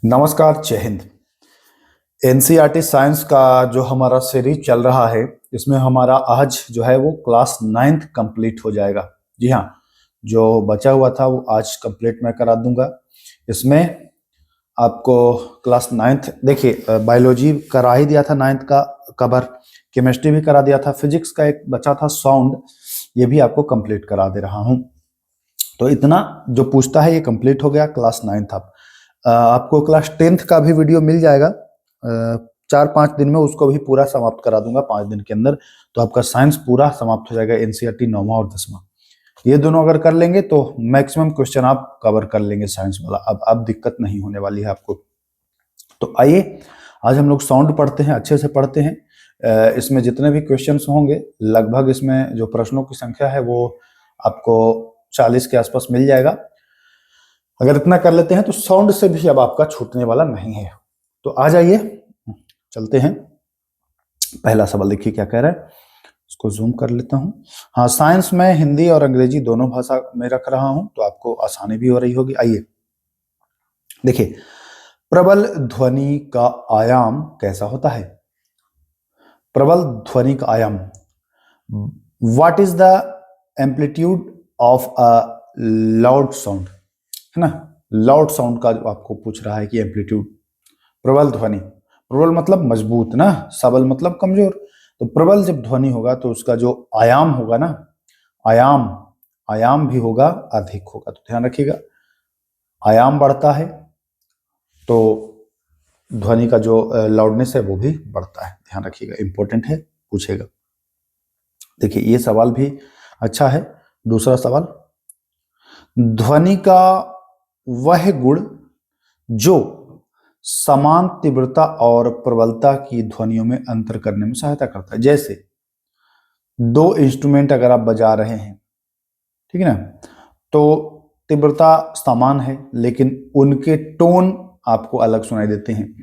नमस्कार, जय Hind. NCERT science का जो हमारा सीरीज चल रहा है, इसमें हमारा आज जो है वो क्लास 9th कंप्लीट हो जाएगा। जी हाँ, जो बचा हुआ था वो आज कंप्लीट मैं करा दूंगा। इसमें आपको क्लास 9th देखिए, बायोलॉजी करा ही दिया था 9th का कवर, केमिस्ट्री भी करा दिया था, फिजिक्स का एक बचा था साउंड, ये भी आपको कंप्लीट करा दे रहा हूँ। तो इतना जो पूछता है ये कंप्लीट हो गया क्लास 9th। आप आपको क्लास 10th का भी वीडियो मिल जाएगा 4-5 दिन में, उसको भी पूरा समाप्त करा दूंगा 5 दिन के अंदर। तो आपका साइंस पूरा समाप्त हो जाएगा, एनसीईआरटी 9वां और 10वां। ये दोनों अगर कर लेंगे तो मैक्सिमम क्वेश्चन आप कवर कर लेंगे साइंस वाला। अब दिक्कत नहीं होने वाली है आपको। तो आइए आज हम लोग साउंड पढ़ते हैं, अच्छे से पढ़ते हैं। इसमें जितने भी क्वेश्चंस होंगे, लगभग इसमें जो प्रश्नों की संख्या है वो आपको 40 के आसपास मिल जाएगा। अगर इतना कर लेते हैं तो साउंड से भी अब आपका छूटने वाला नहीं है। तो आ जाइए, चलते हैं। पहला सवाल देखिए क्या कह रहा है, इसको जूम कर लेता हूं। हाँ, साइंस में हिंदी और अंग्रेजी दोनों भाषा में रख रहा हूं, तो आपको आसानी भी हो रही होगी। आइए देखिए, प्रबल ध्वनि का आयाम कैसा होता है? प्रबल ध्वनि का आयाम, what is the amplitude of a loud sound, है ना। लाउड साउंड का जो आपको पूछ रहा है कि एम्पलीट्यूड, प्रबल ध्वनि, प्रबल मतलब मजबूत ना, सबल मतलब कमजोर। तो प्रबल जब ध्वनि होगा तो उसका जो आयाम होगा ना, आयाम आयाम भी होगा, अधिक होगा। तो ध्यान रखिएगा, आयाम बढ़ता है तो ध्वनि का जो लाउडनेस है वो भी बढ़ता है। ध्यान रखिएगा, इंपॉर्टेंट है, पूछेगा। देखिए ये सवाल भी अच्छा है। दूसरा सवाल, ध्वनि का वह गुण जो समान तीव्रता और प्रबलता की ध्वनियों में अंतर करने में सहायता करता है। जैसे दो इंस्ट्रूमेंट अगर आप बजा रहे हैं, ठीक है ना, तो तीव्रता समान है लेकिन उनके टोन आपको अलग सुनाई देते हैं,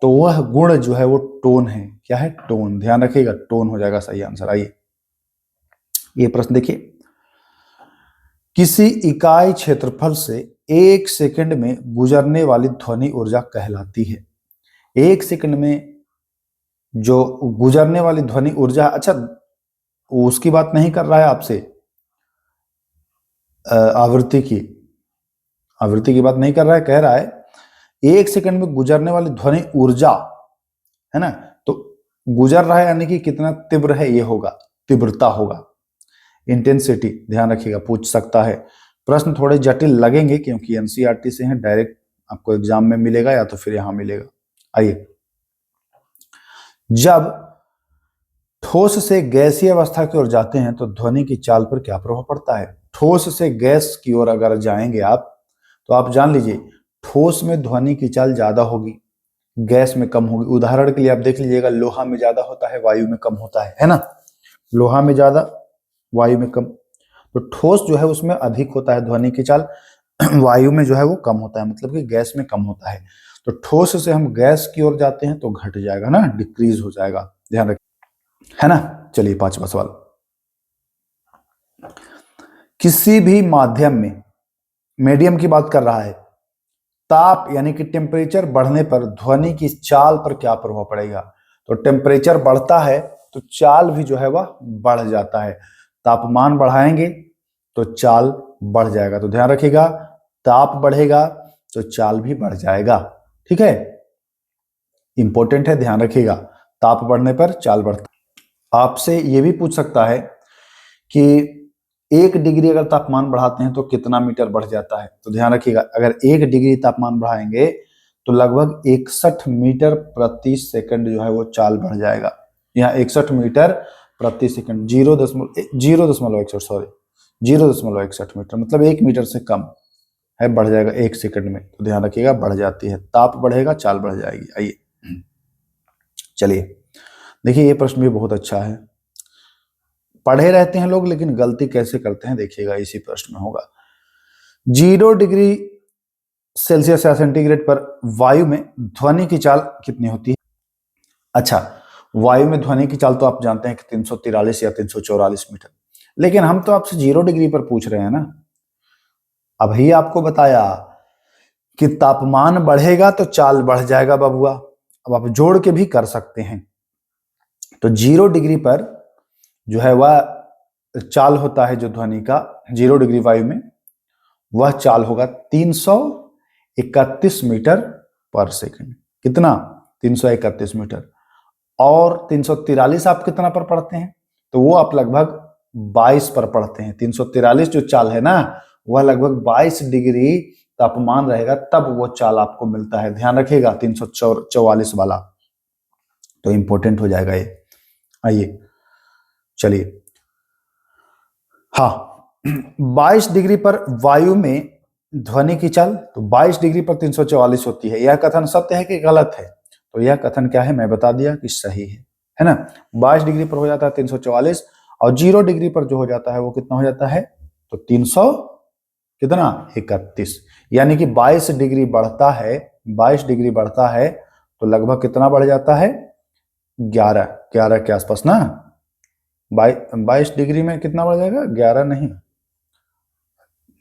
तो वह गुण जो है वो टोन है। क्या है? टोन। ध्यान रखिएगा, टोन हो जाएगा सही आंसर। आइए ये प्रश्न देखिए, किसी इकाई क्षेत्रफल से 1 सेकंड में गुजरने वाली ध्वनि ऊर्जा कहलाती है। 1 सेकंड में जो गुजरने वाली ध्वनि ऊर्जा, अच्छा उसकी बात नहीं कर रहा है आपसे, आवृत्ति की, आवृत्ति की बात नहीं कर रहा है, कह रहा है 1 सेकंड में गुजरने वाली ध्वनि ऊर्जा, है ना। तो गुजर रहा है यानी कि कितना तीव्र है ये होगा, तीव्रता होगा, इंटेंसिटी। ध्यान रखिएगा, पूछ सकता है। प्रश्न थोड़े जटिल लगेंगे क्योंकि एनसीईआरटी से हैं, डायरेक्ट आपको एग्जाम में मिलेगा या तो फिर यहां मिलेगा। आइए, जब ठोस से गैसीय अवस्था की ओर जाते हैं तो ध्वनि की चाल पर क्या प्रभाव पड़ता है? ठोस से गैस की ओर अगर जाएंगे आप, तो आप जान लीजिए ठोस में ध्वनि की चाल ज्यादा होगी, गैस में कम होगी। उदाहरण के लिए आप देख लीजिएगा, लोहा में ज्यादा होता है, वायु में कम होता है ना। लोहा में ज्यादा, वायु में कम। तो ठोस जो है उसमें अधिक होता है ध्वनि की चाल, वायु में जो है वो कम होता है, मतलब कि गैस में कम होता है। तो ठोस से हम गैस की ओर जाते हैं तो घट जाएगा ना, डिक्रीज हो जाएगा। ध्यान रखिए, है ना। चलिए 5वां सवाल, किसी भी माध्यम में, मीडियम की बात कर रहा है, ताप यानी कि टेम्परेचर बढ़ने पर ध्वनि की चाल पर क्या प्रभाव पड़ेगा? तो टेम्परेचर बढ़ता है तो चाल भी जो है वह बढ़ जाता है। तापमान बढ़ाएंगे तो चाल बढ़ जाएगा। तो ध्यान रखिएगा, ताप बढ़ेगा तो चाल भी बढ़ जाएगा। ठीक है, इंपॉर्टेंट है, ध्यान रखिएगा, ताप बढ़ने पर चाल बढ़ता। आपसे ये भी पूछ सकता है कि 1 डिग्री अगर तापमान बढ़ाते हैं तो कितना मीटर बढ़ जाता है? तो ध्यान रखिएगा, अगर 1 डिग्री तापमान बढ़ाएंगे तो लगभग 61 मीटर प्रति सेकंड जो है वो चाल बढ़ जाएगा। यहाँ 61 मीटर प्रति सेकंड, 0.61 सॉरी 0.61 मीटर, मतलब 1 मीटर से कम है, बढ़ जाएगा 1 सेकंड में। तो ध्यान रखिएगा, बढ़ जाती है, ताप बढ़ेगा, चाल बढ़ जाएगी। आइए चलिए देखिए, ये प्रश्न भी बहुत अच्छा है। पढ़े रहते हैं लोग लेकिन गलती कैसे करते हैं देखिएगा, इसी प्रश्न में होगा। 0 डिग्री सेल्सियस या सेंटीग्रेड पर वायु में ध्वनि की चाल कितनी होती है? अच्छा, वायु में ध्वनि की चाल तो आप जानते हैं कि 343 या 344 मीटर, लेकिन हम तो आपसे 0 डिग्री पर पूछ रहे हैं ना। अभी आपको बताया कि तापमान बढ़ेगा तो चाल बढ़ जाएगा बबुआ। अब आप जोड़ के भी कर सकते हैं। तो 0 डिग्री पर जो है वह चाल होता है, जो ध्वनि का 0 डिग्री वायु में, वह चाल होगा 331 मीटर पर सेकंड। कितना? 331 मीटर। और 343 आप कितना पर पढ़ते हैं? तो वो आप लगभग 22 पर पढ़ते हैं। 343 जो चाल है ना, वह लगभग 22 डिग्री तापमान रहेगा, तब वो चाल आपको मिलता है। ध्यान रखिएगा 344 वाला, तो इंपॉर्टेंट हो जाएगा ये। आइए चलिए, हाँ 22 डिग्री पर वायु में ध्वनि की चाल, तो 22 डिग्री पर 344 होती है। यह कथन सत्य है कि गलत है? तो यह कथन क्या है, मैं बता दिया कि सही है ना। 22 डिग्री पर हो जाता है 344, और 0 डिग्री पर जो हो जाता है वो कितना हो जाता है, तो 300 कितना 31। यानी कि 22 डिग्री बढ़ता है, 22 डिग्री बढ़ता है तो लगभग कितना बढ़ जाता है, 11 के आसपास ना। 22 डिग्री में कितना बढ़ जाएगा, 11 नहीं,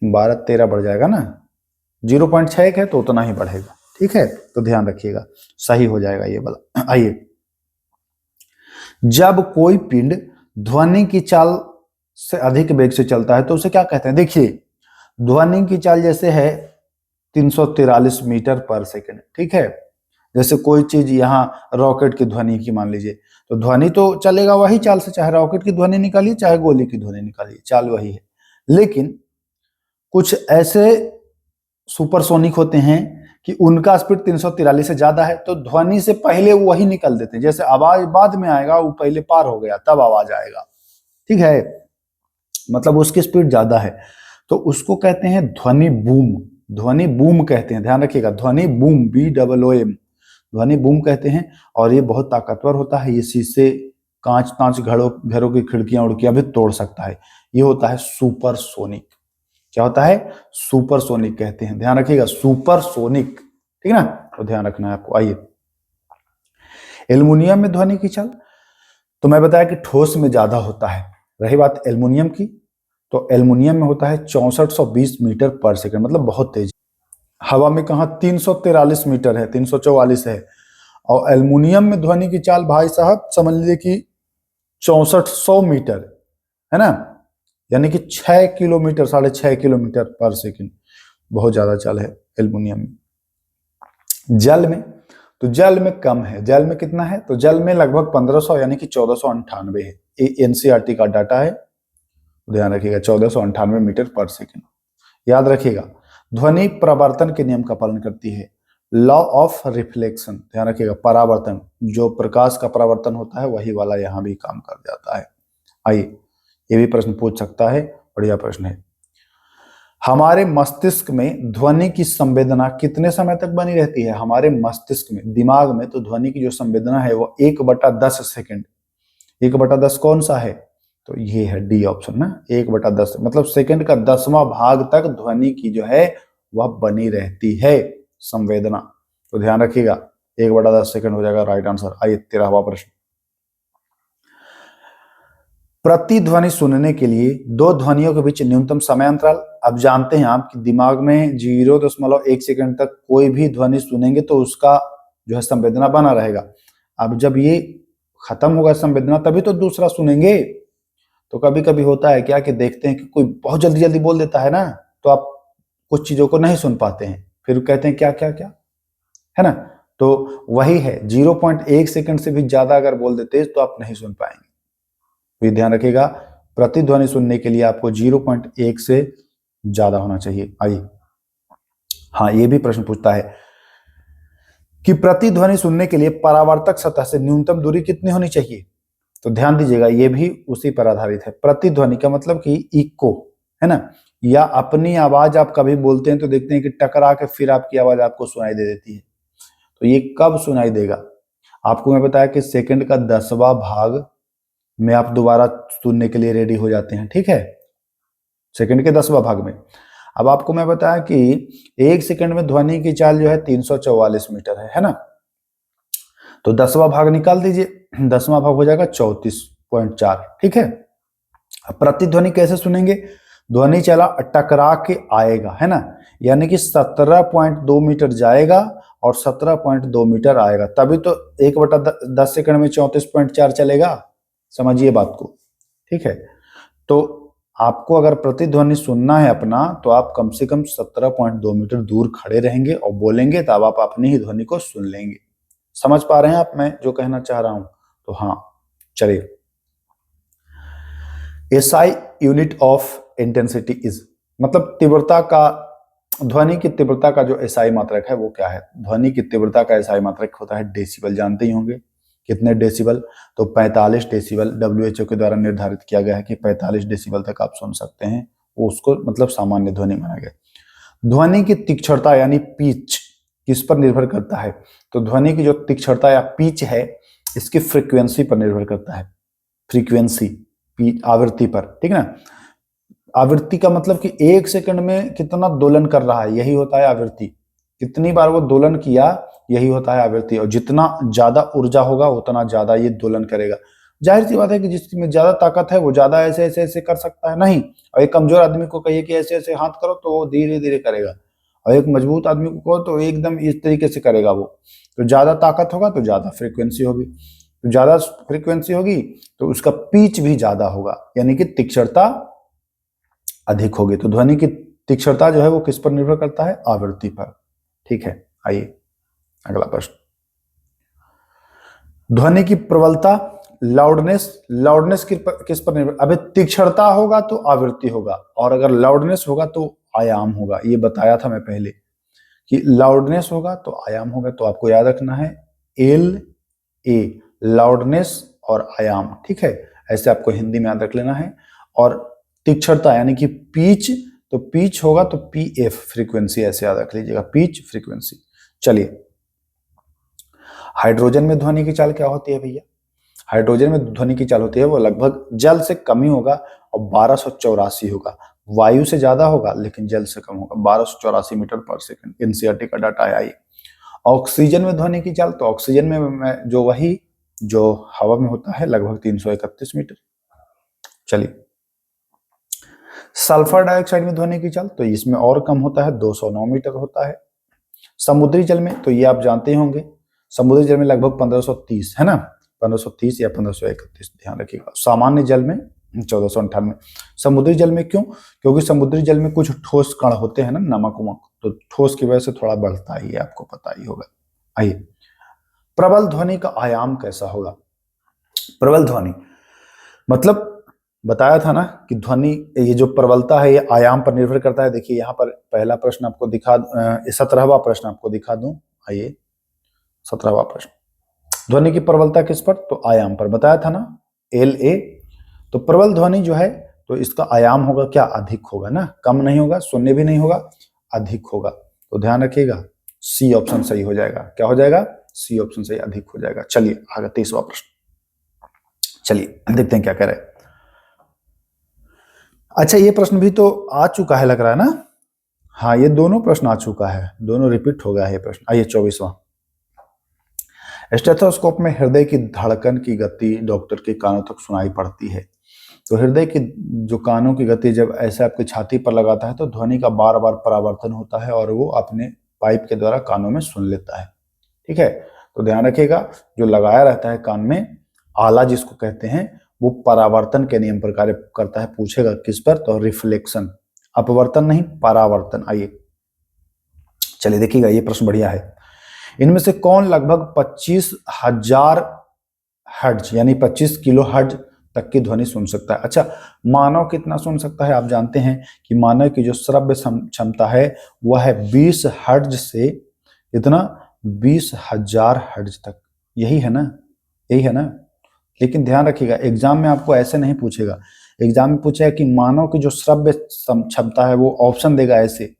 12-13 बढ़ जाएगा ना। 0.6 है तो उतना ही बढ़ेगा, ठीक है। तो ध्यान रखिएगा, सही हो जाएगा ये वाला। आइए, जब कोई पिंड ध्वनि की चाल से अधिक वेग से चलता है तो उसे क्या कहते हैं? देखिए, ध्वनि की चाल जैसे है 343 मीटर पर सेकंड, ठीक है। जैसे कोई चीज यहाँ रॉकेट की ध्वनि की मान लीजिए, तो ध्वनि तो चलेगा वही चाल से, चाहे रॉकेट की ध्वनि निकालिए चाहे गोली की ध्वनि निकालिए, चाल वही है। लेकिन कुछ ऐसे सुपरसोनिक होते हैं कि उनका स्पीड 343 से ज्यादा है, तो ध्वनि से पहले वही निकल देते हैं। जैसे आवाज बाद में आएगा, वो पहले पार हो गया तब आवाज आएगा, ठीक है, मतलब उसकी स्पीड ज्यादा है, तो उसको कहते हैं ध्वनि बूम। ध्वनि बूम कहते हैं, ध्यान रखिएगा, ध्वनि बूम, BOOM, ध्वनि बूम कहते हैं। और ये बहुत ताकतवर होता है, ये शीशे, कांच घरों की खिड़कियां उड़कियां भी तोड़ सकता है। ये होता है सुपरसोनिक। क्या होता है? सुपरसोनिक कहते हैं, ध्यान रखिएगा, सुपरसोनिक, ठीक है ना, तो ध्यान रखना है आपको। आइए, एल्युमिनियम में ध्वनि की चाल, तो मैं बताया कि ठोस में ज्यादा होता है। रही बात एल्युमिनियम की, तो एल्युमिनियम में होता है 6420 मीटर पर सेकंड, मतलब बहुत तेज। हवा में कहा 343 मीटर है, 344 है। और एल्युमिनियम में ध्वनि की चाल भाई साहब समझ लीजिए कि 6400 मीटर है ना, यानी कि 6 किलोमीटर, 6.5 किलोमीटर पर सेकंड, बहुत ज्यादा चाल है एल्युमिनियम में। जल में, तो जल में कम है। जल में कितना है, तो जल में लगभग 1500 यानी कि 1498 है। NCERT का डाटा है, ध्यान रखिएगा, 1498 मीटर पर सेकंड। याद रखिएगा, ध्वनि परावर्तन के नियम का पालन करती है, लॉ ऑफ रिफ्लेक्शन। ध्यान रखिएगा, परावर्तन, जो प्रकाश का परावर्तन होता है वही वाला यहाँ भी काम कर जाता है। आइए, ये भी प्रश्न पूछ सकता है, बढ़िया प्रश्न है। हमारे मस्तिष्क में ध्वनि की संवेदना कितने समय तक बनी रहती है? हमारे मस्तिष्क में, दिमाग में, तो ध्वनि की जो संवेदना है वो 1/10 सेकंड। 1/10 कौन सा है? तो ये है डी ऑप्शन ना, 1/10, मतलब सेकंड का 10वां भाग तक ध्वनि की जो है वह बनी रहती है संवेदना। तो ध्यान रखिएगा, 1/10 सेकंड हो जाएगा राइट आंसर। आइए, 13वां प्रश्न, प्रतिध्वनि सुनने के लिए दो ध्वनियों के बीच न्यूनतम समय अंतराल। अब जानते हैं आप कि दिमाग में 0.1 सेकंड तक कोई भी ध्वनि सुनेंगे तो उसका जो है संवेदना बना रहेगा। अब जब ये खत्म होगा संवेदना, तभी तो दूसरा सुनेंगे। तो कभी कभी होता है क्या कि देखते हैं कि कोई बहुत जल्दी जल्दी बोल देता है ना, तो आप कुछ चीजों को नहीं सुन पाते हैं, फिर कहते हैं क्या क्या क्या, है ना। तो वही है, 0.1 सेकंड से भी ज्यादा अगर बोल देते तो आप नहीं सुन पाएंगे। तो ध्यान रखिएगा, प्रतिध्वनि सुनने के लिए आपको 0.1 से ज्यादा होना चाहिए। आइए, हाँ, ये भी प्रश्न पूछता है कि प्रतिध्वनि सुनने के लिए परावर्तक सतह से न्यूनतम दूरी कितनी होनी चाहिए? तो ध्यान दीजिएगा, ये भी उसी पर आधारित है। प्रतिध्वनि का मतलब कि इको, है ना, या अपनी आवाज आप कभी बोलते हैं तो देखते हैं कि टकरा के फिर आपकी आवाज आपको सुनाई दे देती है। तो ये कब सुनाई देगा? आपको मैं बताया कि सेकंड का 10वां भाग में आप दोबारा सुनने के लिए रेडी हो जाते हैं, ठीक है, सेकंड के 10वां भाग में। अब आपको मैं बताया कि 1 सेकंड में ध्वनि की चाल जो है 344 मीटर है ना। तो 10वां भाग निकाल दीजिए, 10वां भाग हो जाएगा 34.4, ठीक है। अब प्रतिध्वनि कैसे सुनेंगे? ध्वनि चला टकरा के आएगा, है ना, यानी कि 17.2 मीटर जाएगा और 17.2 मीटर आएगा, तभी तो 1/10 सेकंड में 34.4 चलेगा। समझिए बात को, ठीक है। तो आपको अगर प्रतिध्वनि सुनना है अपना, तो आप कम से कम 17.2 मीटर दूर खड़े रहेंगे और बोलेंगे, तब आप अपनी ही ध्वनि को सुन लेंगे। समझ पा रहे हैं आप मैं जो कहना चाह रहा हूं? तो हाँ, चलिए। SI unit of intensity is, मतलब तीव्रता का, ध्वनि की तीव्रता का जो एसआई मात्रक है वो क्या है? ध्वनि की तीव्रता का एसआई मात्रक होता है डेसिबल। जानते ही होंगे कितने डेसिबल? तो 45 डेसिबल डब्ल्यूएचओ के द्वारा निर्धारित किया गया है कि 45 डेसिबल तक आप सुन सकते हैं, वो उसको मतलब सामान्य ध्वनि माना गया। ध्वनि की तीक्ष्णता यानी पिच किस पर निर्भर करता है? तो ध्वनि की जो तीक्ष्णता या पिच है, इसकी फ्रीक्वेंसी पर निर्भर करता है। फ्रीक्वेंसी, आवृत्ति पर, ठीक है ना। आवृत्ति का मतलब कि 1 सेकंड में कितना दोलन कर रहा है, यही होता है आवृत्ति। कितनी बार वो दोलन किया, यही होता है आवृत्ति। और जितना ज्यादा ऊर्जा होगा उतना ज्यादा ये दोलन करेगा। जाहिर सी बात है कि जिसमें ज्यादा ताकत है वो ज्यादा ऐसे ऐसे ऐसे कर सकता है, नहीं। और एक कमजोर आदमी को कहिए कि ऐसे ऐसे हाथ करो तो वो धीरे धीरे करेगा, और एक मजबूत आदमी को कहो तो एकदम इस तरीके से करेगा वो। तो ज्यादा ताकत होगा तो ज्यादा फ्रीक्वेंसी होगी, तो ज्यादा फ्रीक्वेंसी होगी तो उसका पिच भी ज्यादा होगा, यानी कि तीक्ष्णता अधिक होगी। तो ध्वनि की तीक्ष्णता जो है वो किस पर निर्भर करता है? आवृत्ति पर, ठीक है। आइए अगला प्रश्न। ध्वनि की प्रबलता, लाउडनेस, लाउडनेस किस पर निर्भर? अबे तीक्ष्णता होगा तो आवृत्ति होगा, और अगर लाउडनेस होगा तो आयाम होगा। ये बताया था मैं पहले कि लाउडनेस होगा तो आयाम होगा। तो आपको याद रखना है एल ए, लाउडनेस और आयाम, ठीक है। ऐसे आपको हिंदी में याद रख लेना है। और तीक्ष्णता यानी कि पिच, तो पिच होगा तो पी एफ, फ्रीक्वेंसी, ऐसे याद रख लीजिएगा, पिच फ्रीक्वेंसी। चलिए, हाइड्रोजन में ध्वनि की चाल क्या होती है भैया? हाइड्रोजन में ध्वनि की चाल होती है वो लगभग जल से कम ही होगा और 1284 होगा। वायु से ज्यादा होगा लेकिन जल से कम होगा, 1284 मीटर पर सेकंड। एनसीईआरटी का डाटा आया ये। ऑक्सीजन में ध्वनि की चाल, तो ऑक्सीजन में जो वही जो हवा में होता है लगभग 331 मीटर। चलिए, सल्फर डाइऑक्साइड में ध्वनि की चाल, तो इसमें और कम होता है, 209 मीटर होता है। समुद्री जल में, तो ये आप जानते होंगे, समुद्री जल में लगभग 1530 है ना, 1530 या 1531, ध्यान रखिएगा। सामान्य जल में 1498। समुद्री जल में क्यों? क्योंकि समुद्री जल में कुछ ठोस कण होते हैं ना, नमक उमक, तो ठोस की वजह से थोड़ा बढ़ता ही है, आपको पता ही होगा। आइए, प्रबल ध्वनि का आयाम कैसा होगा? प्रबल ध्वनि मतलब बताया था ना कि ध्वनि, ये जो प्रबलता है ये आयाम पर निर्भर करता है। देखिए यहाँ पर पहला प्रश्न आपको दिखा, 17वां प्रश्न आपको दिखा दूं। आइए, 17वां प्रश्न, ध्वनि की प्रबलता किस पर? तो आयाम पर। बताया था ना, एल ए। तो प्रबल ध्वनि जो है तो इसका आयाम होगा क्या? अधिक होगा ना, कम नहीं होगा, शून्य भी नहीं होगा, अधिक होगा। तो ध्यान रखिएगा, सी ऑप्शन सही हो जाएगा। क्या हो जाएगा? सी ऑप्शन सही, अधिक हो जाएगा। चलिए आगे 23वां प्रश्न, चलिए देखते हैं क्या कह रहे हैं। अच्छा, ये प्रश्न भी तो आ चुका है लग रहा है ना। हाँ, ये दोनों प्रश्न आ चुका है, दोनों रिपीट हो गया है ये प्रश्न। आइए 24वां, स्टेथोस्कोप में हृदय की धड़कन की गति डॉक्टर के कानों तक सुनाई पड़ती है। तो हृदय की जो कानों की गति जब ऐसे आपकी छाती पर लगाता है तो ध्वनि का बार बार परावर्तन होता है और वो अपने पाइप के द्वारा कानों में सुन लेता है, ठीक है। तो ध्यान रखिएगा, जो लगाया रहता है कान में, आला जिसको कहते हैं, वो परावर्तन के नियम पर कार्य करता है। पूछेगा किस पर? तो रिफ्लेक्शन, अपवर्तन नहीं, परावर्तन। आइए चलिए देखिएगा, ये प्रश्न बढ़िया है। इनमें से कौन लगभग 25,000 हर्ट्ज यानी 25 किलो हर्ट्ज तक की ध्वनि सुन सकता है? अच्छा, मानव कितना सुन सकता है? आप जानते हैं कि मानव की जो श्रव्य क्षमता है वह है 20 हर्ट्ज से इतना 20,000 हर्ट्ज तक। यही है ना, यही है ना। लेकिन ध्यान रखिएगा, एग्जाम में आपको ऐसे नहीं पूछेगा। एग्जाम में पूछेगा कि मानव की जो श्रव्य क्षमता है, वो ऑप्शन देगा ऐसे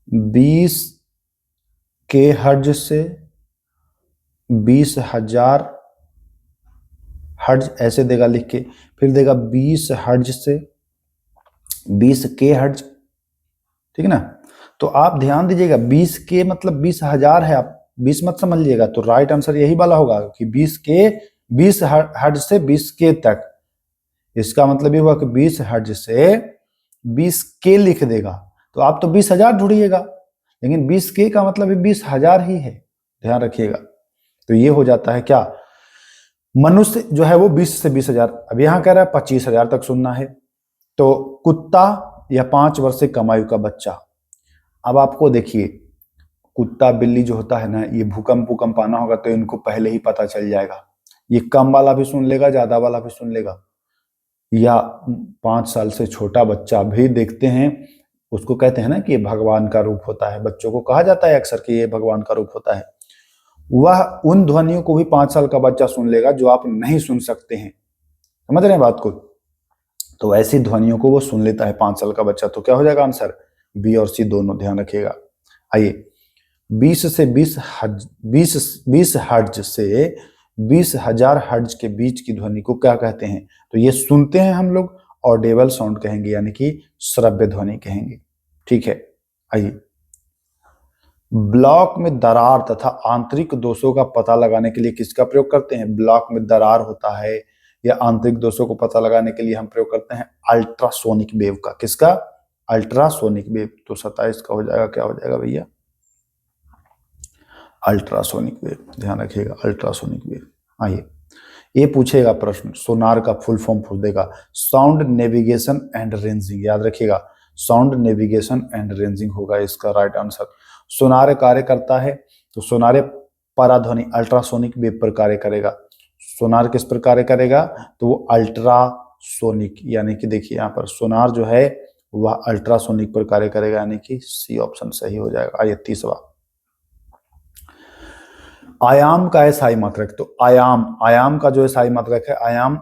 20 के हर्ट्ज से 20,000 हर्ट्ज, ऐसे देगा लिख के। फिर देगा 20 हर्ट्ज से 20 के हर्ट्ज, ठीक है ना। तो आप ध्यान दीजिएगा, 20 के मतलब 20,000 है, आप 20 मत समझिएगा। तो राइट आंसर यही वाला होगा कि 20 हर्ट्ज से 20 के तक। इसका मतलब ये हुआ कि 20 हर्ट्ज से 20K लिख देगा तो आप तो 20,000 ढूंढिएगा, लेकिन 20K का मतलब 20,000 ही है, ध्यान रखिएगा। तो ये हो जाता है क्या, मनुष्य जो है वो 20 से 20,000, अब यहां कह रहा है 25,000 तक सुनना है। तो कुत्ता या 5 वर्ष से कम आयु का बच्चा। अब आपको देखिए, कुत्ता बिल्ली जो होता है ना, ये भूकंप आना होगा तो इनको पहले ही पता चल जाएगा। ये कम वाला भी सुन लेगा, ज्यादा वाला भी सुन लेगा। या 5 साल से छोटा बच्चा भी देखते हैं, उसको कहते हैं ना कि ये भगवान का रूप होता है, बच्चों को कहा जाता है अक्सर कि ये भगवान का रूप होता है। वह उन ध्वनियों को भी 5 साल का बच्चा सुन लेगा जो आप नहीं सुन सकते हैं। समझ रहे हैं बात को? तो ऐसी ध्वनियों को वो सुन लेता है 5 साल का बच्चा। तो क्या हो जाएगा आंसर, बी और सी दोनों, ध्यान रखिएगा। आइए, 20 से 20 हर्ट्ज से 20,000 हर्ट्ज के बीच की ध्वनि को क्या कहते हैं? तो ये सुनते हैं हम लोग, ऑडिबल साउंड कहेंगे, यानी कि श्रव्य ध्वनि कहेंगे। ठीक है, आइए, ब्लॉक में दरार तथा आंतरिक दोषों का पता लगाने के लिए किसका प्रयोग करते हैं? ब्लॉक में दरार होता है या आंतरिक दोषों को पता लगाने के लिए हम प्रयोग करते हैं अल्ट्रासोनिक वेव का। किसका? Ultrasonic wave. तो 27 का हो जाएगा, क्या हो जाएगा भैया? अल्ट्रासोनिक वेव, ध्यान रखिएगा, अल्ट्रासोनिक वेव। आइए, ये पूछेगा प्रश्न, सोनार का फुल फॉर्म पूछ देगा, साउंड नेविगेशन एंड रेंजिंग, याद रखिएगा, साउंड नेविगेशन एंड रेंजिंग होगा इसका राइट आंसर। सोनार कार्य करता है तो सोनार पराध्वनि अल्ट्रासोनिक वेव पर कार्य करेगा। सोनार किस पर कार्य करेगा? तो वो अल्ट्रासोनिक, यानी कि देखिए यहाँ पर सोनार जो है वह अल्ट्रासोनिक पर कार्य करेगा, यानी कि सी ऑप्शन सही हो जाएगा। आइए, 30वां, आयाम का एसआई मात्रक। तो आयाम का जो एसआई मात्रक है, आयाम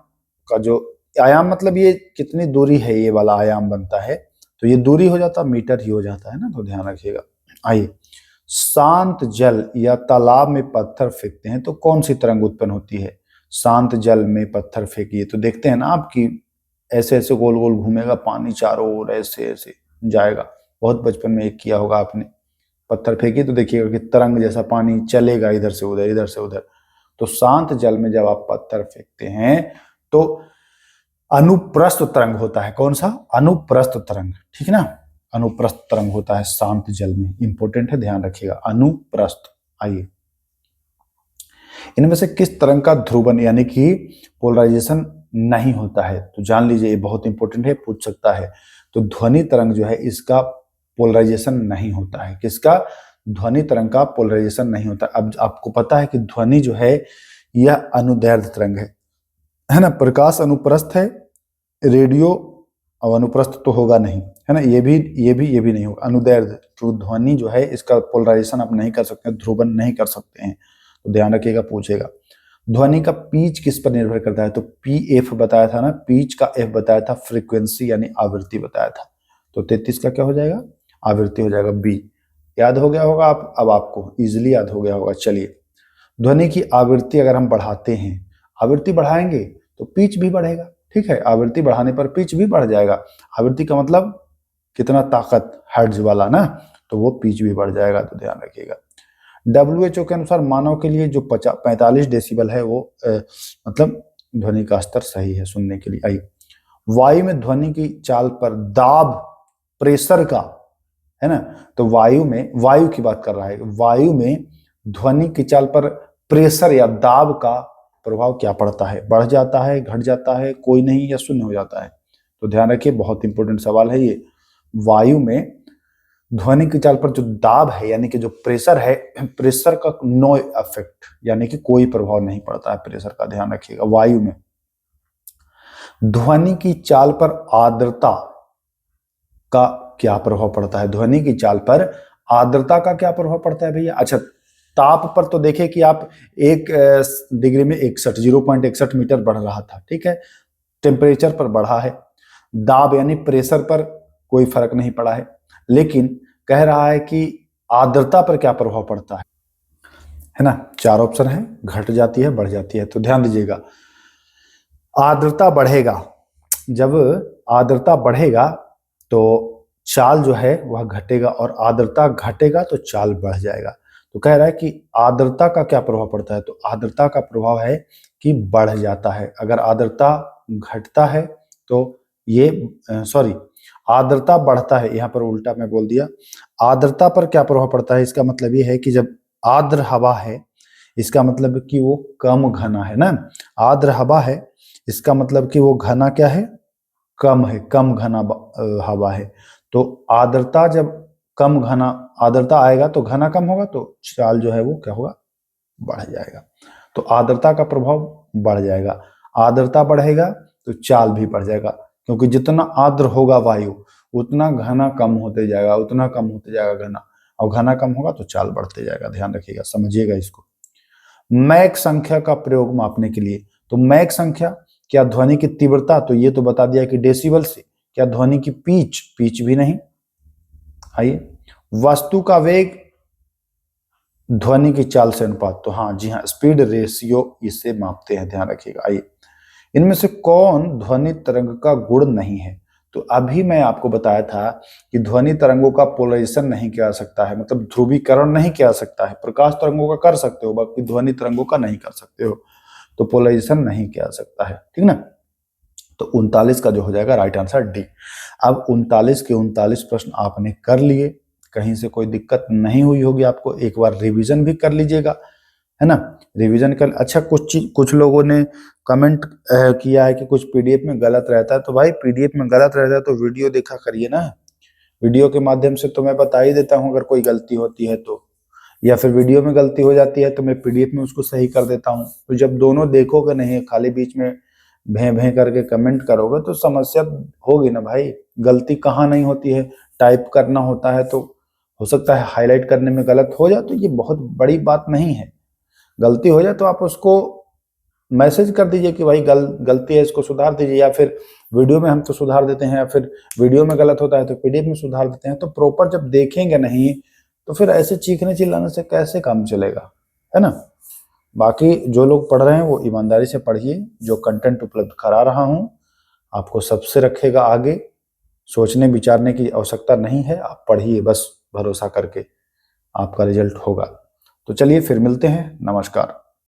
का जो, आयाम मतलब ये कितनी दूरी है, ये वाला आयाम बनता है, तो ये दूरी हो जाता मीटर ही हो जाता है ना, तो ध्यान रखिएगा। आइए, शांत जल या तालाब में पत्थर फेंकते हैं तो कौन सी तरंग उत्पन्न होती है? शांत जल में पत्थर फेंकिए तो देखते हैं ना आपकी ऐसे ऐसे गोल गोल घूमेगा पानी, चारों ओर ऐसे ऐसे जाएगा। बहुत बचपन में एक किया होगा आपने, पत्थर फेंकी तो देखिएगा कि तरंग जैसा पानी चलेगा इधर से उधर, इधर से उधर। तो शांत जल में जब आप पत्थर फेंकते हैं तो अनुप्रस्थ तरंग होता है। कौन सा? अनुप्रस्थ तरंग, ठीक है ना, अनुप्रस्थ तरंग होता है शांत जल में, इंपॉर्टेंट है, ध्यान रखिएगा, अनुप्रस्थ। आइए, इनमें से किस तरंग का ध्रुवन यानी कि पोलराइजेशन नहीं होता है? तो जान लीजिए, ये बहुत इंपॉर्टेंट है, पूछ सकता है। तो ध्वनि तरंग जो है इसका पोलराइजेशन नहीं होता है। किसका? ध्वनि तरंग का पोलराइजेशन नहीं होता। अब आपको पता है कि ध्वनि जो है यह अनुदैर्ध्य तरंग है ना, प्रकाश अनुप्रस्थ है, रेडियो अब अनुप्रस्थ तो होगा नहीं, है ना, ये भी नहीं होगा, अनुदैर्ध्य। तो ध्वनि जो है इसका पोलराइजेशन आप नहीं कर सकते, ध्रुवन नहीं कर सकते हैं, तो ध्यान रखिएगा, पूछेगा। ध्वनि का पिच किस पर निर्भर करता है? तो पी एफ बताया था ना, पिच का एफ बताया था, फ्रीक्वेंसी यानी आवृत्ति बताया था। तो 33 का क्या हो जाएगा? आवृत्ति हो जाएगा, बी। याद हो गया होगा आप, अब आपको इजिली याद हो गया होगा। चलिए, ध्वनि की आवृत्ति अगर हम बढ़ाते हैं, आवृत्ति बढ़ाएंगे तो पिच भी बढ़ेगा, ठीक है, आवृत्ति बढ़ाने पर पिच भी बढ़ जाएगा। आवृत्ति का मतलब कितना ताकत, हर्ट्ज वाला ना, तो वो पिच भी बढ़ जाएगा, तो ध्यान रखिएगा। WHO के अनुसार मानव के लिए जो 45 डेसिबल है वो मतलब ध्वनि का स्तर सही है सुनने के लिए। आइए, वायु में ध्वनि की चाल पर दाब, प्रेशर का, है ना, तो वायु की बात कर रहा है, वायु में ध्वनि की चाल पर प्रेशर या दाब का प्रभाव क्या पड़ता है? बढ़ जाता है, घट जाता है, कोई नहीं, या शून्य हो जाता है? तो ध्यान रखिए, बहुत इंपॉर्टेंट सवाल है ये। वायु में ध्वनि की चाल पर जो दाब है यानी कि जो प्रेशर है, प्रेशर का नो इफेक्ट, यानी कि कोई प्रभाव नहीं पड़ता है प्रेशर का, ध्यान रखिएगा। वायु में ध्वनि की चाल पर आर्द्रता का क्या प्रभाव पड़ता है? ध्वनि की चाल पर आर्द्रता का क्या प्रभाव पड़ता है भैया? अच्छा, ताप पर तो देखे कि आप 1 डिग्री में 0.61 मीटर बढ़ रहा था, ठीक है, टेम्परेचर पर बढ़ा है। दाब यानी प्रेशर पर कोई फर्क नहीं पड़ा है, लेकिन कह रहा है कि आर्द्रता पर क्या प्रभाव पड़ता है ना। 4 ऑप्शन है, घट जाती है, बढ़ जाती है। तो ध्यान दीजिएगा, आर्द्रता बढ़ेगा, जब आर्द्रता बढ़ेगा तो चाल जो है वह घटेगा, और आर्द्रता घटेगा तो चाल बढ़ जाएगा। तो कह रहा है कि आर्द्रता का क्या प्रभाव पड़ता है? तो आर्द्रता का प्रभाव है कि बढ़ जाता है। अगर आर्द्रता घटता है तो ये आर्द्रता बढ़ता है, यहाँ पर उल्टा मैं बोल दिया। आर्द्रता पर क्या प्रभाव पड़ता है, इसका मतलब ये है कि जब आर्द्र हवा है, इसका मतलब कि वो कम घना है ना। आर्द्र हवा है, इसका मतलब कि वो घना क्या है, कम है, कम घना हवा है। तो आर्द्रता जब कम घना, आर्द्रता आएगा तो घना कम होगा, तो चाल जो है वो क्या होगा, बढ़ जाएगा। तो आर्द्रता का प्रभाव बढ़ जाएगा, आर्द्रता बढ़ेगा तो चाल भी बढ़ जाएगा, क्योंकि जितना आर्द्र होगा वायु उतना घना कम होते जाएगा, उतना कम होते जाएगा घना, और घना कम होगा तो चाल बढ़ते जाएगा। ध्यान रखिएगा, समझिएगा इसको। मैक संख्या का प्रयोग मापने के लिए, तो मैक संख्या, क्या ध्वनि की तीव्रता, तो ये तो बता दिया कि डेसिबल से। क्या ध्वनि की पिच, पिच भी नहीं। आइए, वस्तु का वेग ध्वनि की चाल से अनुपात, तो हाँ जी हाँ, स्पीड रेशियो इससे मापते हैं, ध्यान रखिएगा। आइए, इनमें से कौन ध्वनि तरंग का गुण नहीं है, तो अभी मैं आपको बताया था कि ध्वनि तरंगों का पोलराइजेशन नहीं किया जा सकता है, मतलब ध्रुवीकरण नहीं किया जा सकता है। प्रकाश तरंगों का कर सकते हो, बाकी ध्वनि तरंगों का नहीं कर सकते हो, तो पोलराइजेशन नहीं किया जा सकता है, ठीक ना। तो 39 का जो हो जाएगा राइट आंसर डी। अब 39 के 39 प्रश्न आपने कर लिए, कहीं से कोई दिक्कत नहीं हुई होगी आपको, एक बार रिवीजन भी कर लीजिएगा, है ना। रिवीजन कर, अच्छा कुछ लोगों ने कमेंट किया है कि कुछ पीडीएफ में गलत रहता है, तो भाई पीडीएफ में गलत रहता है तो वीडियो देखा करिए ना। वीडियो के माध्यम से तो मैं बता ही देता हूँ अगर कोई गलती होती है तो, या फिर वीडियो में गलती हो जाती है तो मैं पीडीएफ में उसको सही कर देता हूँ। तो जब दोनों देखोगे नहीं, खाली बीच में भे भे करके कमेंट करोगे तो समस्या होगी ना भाई। गलती कहाँ नहीं होती है, टाइप करना होता है तो हो सकता है हाईलाइट करने में गलत हो जाए, तो ये बहुत बड़ी बात नहीं है। गलती हो जाए तो आप उसको मैसेज कर दीजिए कि भाई गलती है, इसको सुधार दीजिए, या फिर वीडियो में हम तो सुधार देते हैं, या फिर वीडियो में गलत होता है तो पीडीएफ में सुधार देते हैं। तो प्रॉपर जब देखेंगे नहीं तो फिर ऐसे चीखने चिल्लाने से कैसे काम चलेगा, है ना। बाकी जो लोग पढ़ रहे हैं वो ईमानदारी से पढ़िए, जो कंटेंट उपलब्ध करा रहा हूँ आपको सबसे रखेगा आगे, सोचने विचारने की आवश्यकता नहीं है, आप पढ़िए बस, भरोसा करके आपका रिजल्ट होगा। तो चलिए फिर मिलते हैं, नमस्कार।